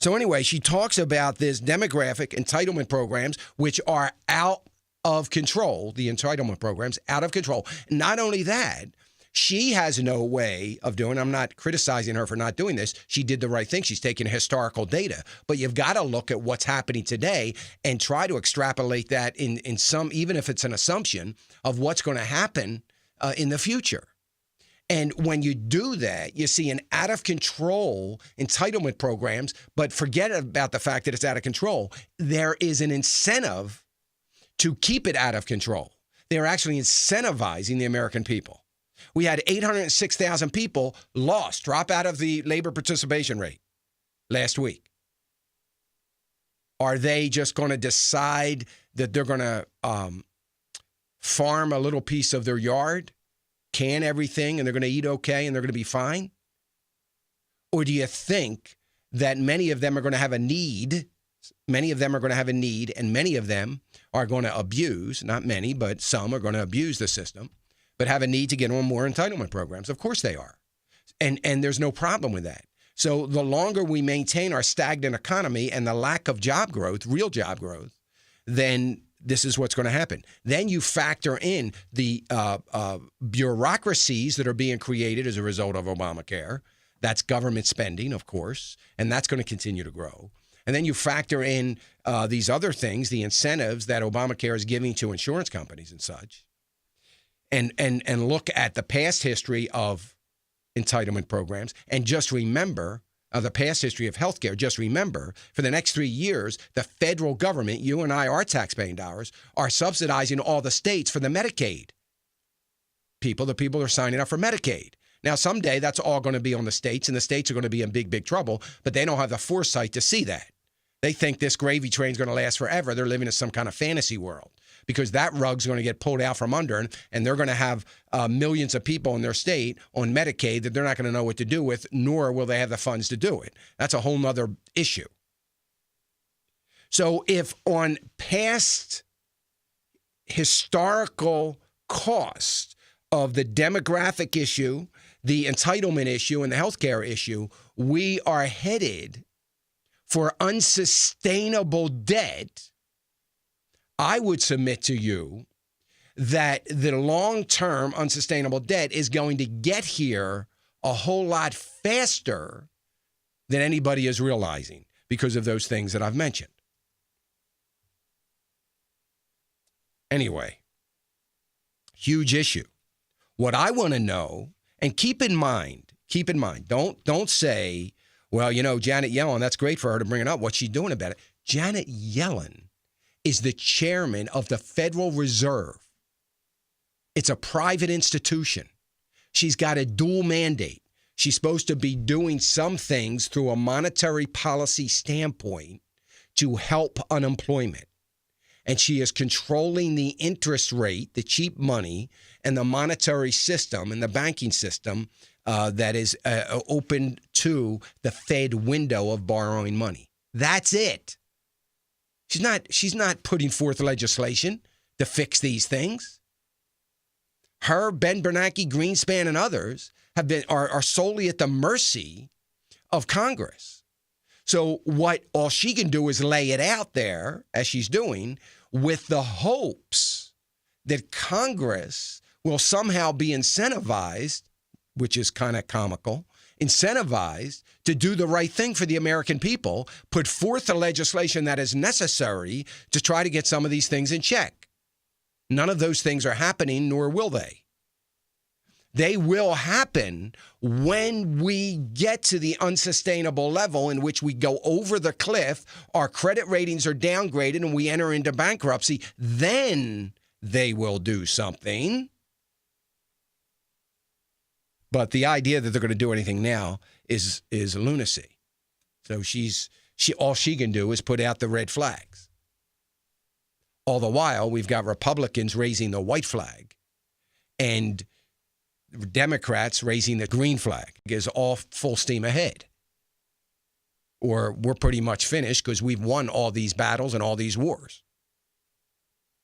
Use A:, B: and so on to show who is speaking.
A: So anyway, she talks about this demographic entitlement programs, which are out of control, the entitlement programs, out of control. Not only that, she has no way of doing, I'm not criticizing her for not doing this. She did the right thing. She's taking historical data. But you've got to look at what's happening today and try to extrapolate that in some, even if it's an assumption of what's going to happen in the future. And when you do that, you see an out of control entitlement programs, but forget about the fact that it's out of control. There is an incentive to keep it out of control. They're actually incentivizing the American people. We had 806,000 people drop out of the labor participation rate last week. Are they just going to decide that they're going to farm a little piece of their yard, can everything, and they're going to eat okay and they're going to be fine? Or do you think that many of them are going to have a need? Many of them are going to have a need, and many of them are going to abuse, not many, but some are going to abuse the system, but have a need to get on more entitlement programs. Of course they are. And there's no problem with that. So the longer we maintain our stagnant economy and the lack of job growth, real job growth, then this is what's going to happen. Then you factor in the bureaucracies that are being created as a result of Obamacare. That's government spending, of course, and that's going to continue to grow. And then you factor in these other things, the incentives that Obamacare is giving to insurance companies and such, and look at the past history of entitlement programs, and just remember the past history of healthcare. Just remember, for the next 3 years, the federal government, you and I, our taxpaying dollars, are subsidizing all the states for the Medicaid people. The people are signing up for Medicaid. Now, someday that's all going to be on the states, and the states are going to be in big, big trouble, but they don't have the foresight to see that. They think this gravy train is going to last forever. They're living in some kind of fantasy world because that rug's going to get pulled out from under, and they're going to have millions of people in their state on Medicaid that they're not going to know what to do with, nor will they have the funds to do it. That's a whole nother issue. So if on past historical cost of the demographic issue, the entitlement issue, and the healthcare issue, we are headed for unsustainable debt, I would submit to you that the long-term unsustainable debt is going to get here a whole lot faster than anybody is realizing because of those things that I've mentioned. Anyway, huge issue. What I want to know, and keep in mind, don't say, well, you know, Janet Yellen, that's great for her to bring it up. What's she doing about it? Janet Yellen is the chairman of the Federal Reserve. It's a private institution. She's got a dual mandate. She's supposed to be doing some things through a monetary policy standpoint to help unemployment. And she is controlling the interest rate, the cheap money, and the monetary system and the banking system that is open to the Fed window of borrowing money. That's it. She's not putting forth legislation to fix these things. Her, Ben Bernanke, Greenspan, and others are solely at the mercy of Congress. So all she can do is lay it out there, as she's doing, with the hopes that Congress will somehow be incentivized, which is kind of comical, incentivized to do the right thing for the American people, put forth the legislation that is necessary to try to get some of these things in check. None of those things are happening, nor will they. They will happen when we get to the unsustainable level in which we go over the cliff, our credit ratings are downgraded, and we enter into bankruptcy. Then they will do something. But the idea that they're going to do anything now is lunacy. So all she can do is put out the red flags. All the while, we've got Republicans raising the white flag and Democrats raising the green flag. Is all full steam ahead. Or we're pretty much finished because we've won all these battles and all these wars.